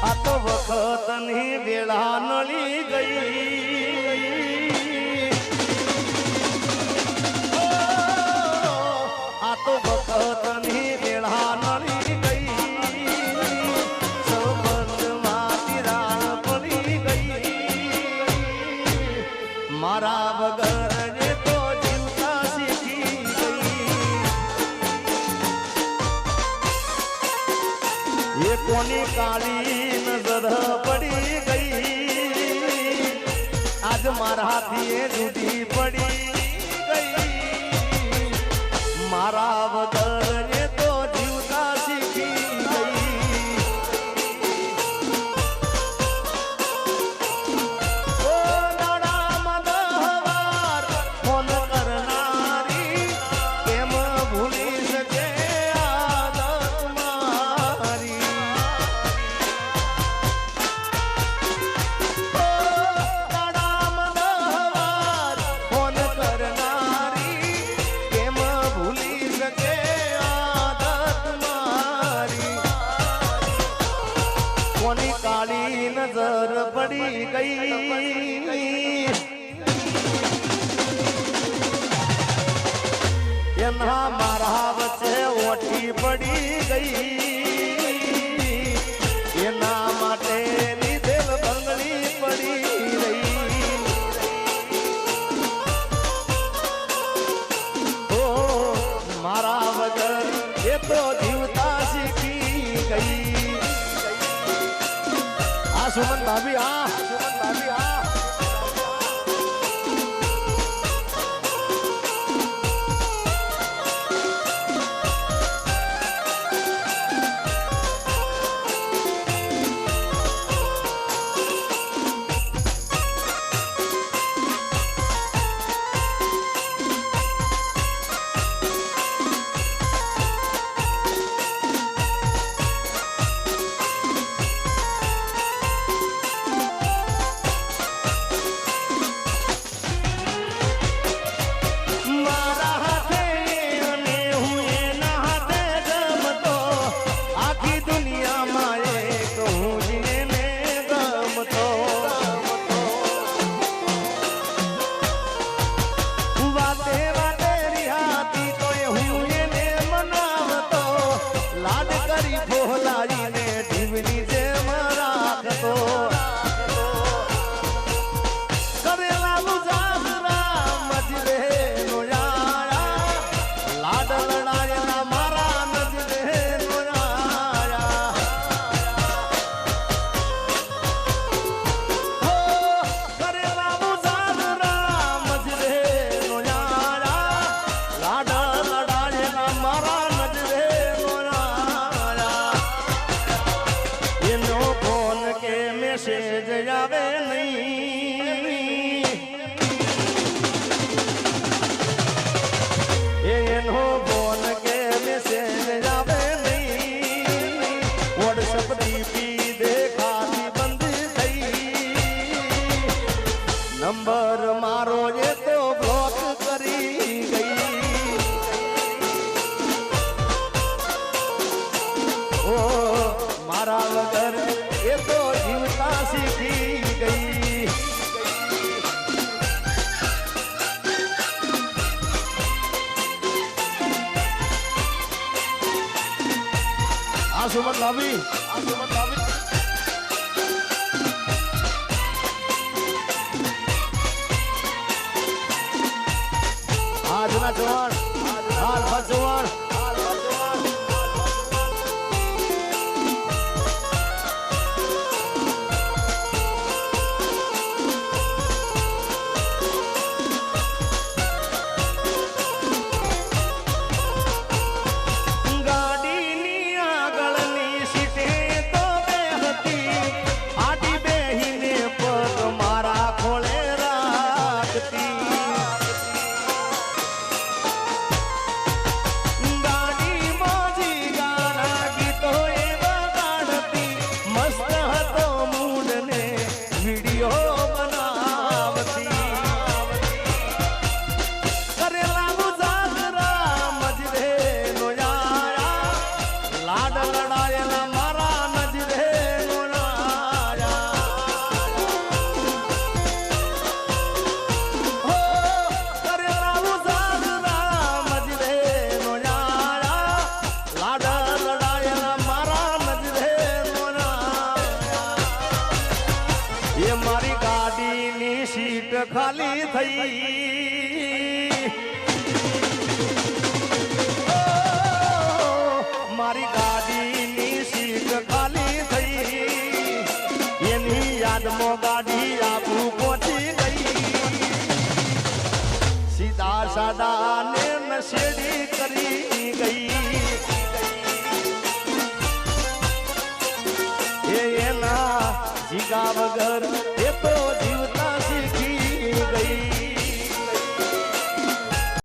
આ તો વખતની વેળા નળી ગઈ, આ તો વખતની વેળા નળી ગઈ, સંબંધમાં તિરાડ પડી ગઈ, મારા વગર ને તો જીવતા શીખી ગઈ, એ કોની કાળી નજર પડી ગઈ, આજ મારાથી એ જુદી પડી ગઈ, મારા વગર ને તો જીવતા શીખી ગઈ, ઓ દાડામાં દહવાર ફોન કરનારી કેમ ભૂલી શકે આદત મારી, ઓ દાડામાં દહવાર ફોન કરનારી કેમ ભૂલી શકે આદત મારી, કોની કાળી નજર પડી ગઈ, એના મારા વચ્ચે ઓઠી પડી ગઈ, એના માટે લીધેલ બંગડી પડી રહી, ઓ મારા વગર એ તો જીવતા શીખી ગઈ, આ સુમન ભાભી આ સુમન ભાભી આ મેસેજ આવે નહીં, એનો ફોન કે મેસેજ આવે નહીં, વોટ્સઅપ ડીપી દેખાતી બંધ થઈ, નંબર મારો એ તો બ્લોક કરી ગઈ, ઓ મારા વગર એ તો જીવતા શીખી ગઈ, આ સુમન ભાભી આ સુમન ભાભી આજના જવાન હાલ જવાન ખાલી થઈ મારી ગાડીની સીટ ખાલી થઈ એની યાદમાં ગાડી આબુ પહોંચી ગઈ સીધા સાદા ને નશેડી કરી ગઈ